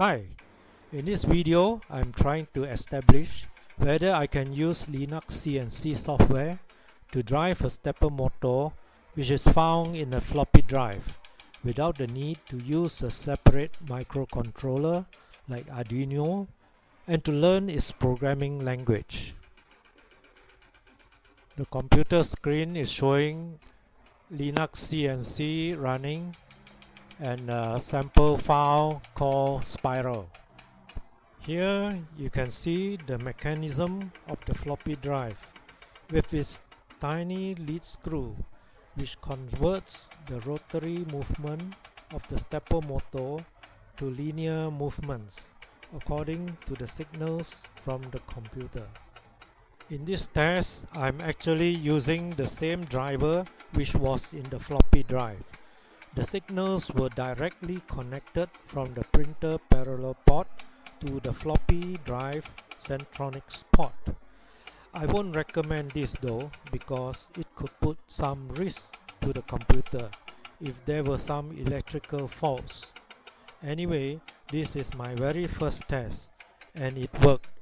Hi, in this video I'm trying to establish whether I can use LinuxCNC software to drive a stepper motor which is found in a floppy drive without the need to use a separate microcontroller like Arduino and to learn its programming language. The computer screen is showing LinuxCNC running and a sample file called Spiral. Here you can see the mechanism of the floppy drive with its tiny lead screw which converts the rotary movement of the stepper motor to linear movements according to the signals from the computer. In this test, I'm actually using the same driver which was in the floppy drive. The signals were directly connected from the printer parallel port to the floppy drive centronics port. I won't recommend this though because it could put some risk to the computer if there were some electrical faults. Anyway, this is my very first test and it worked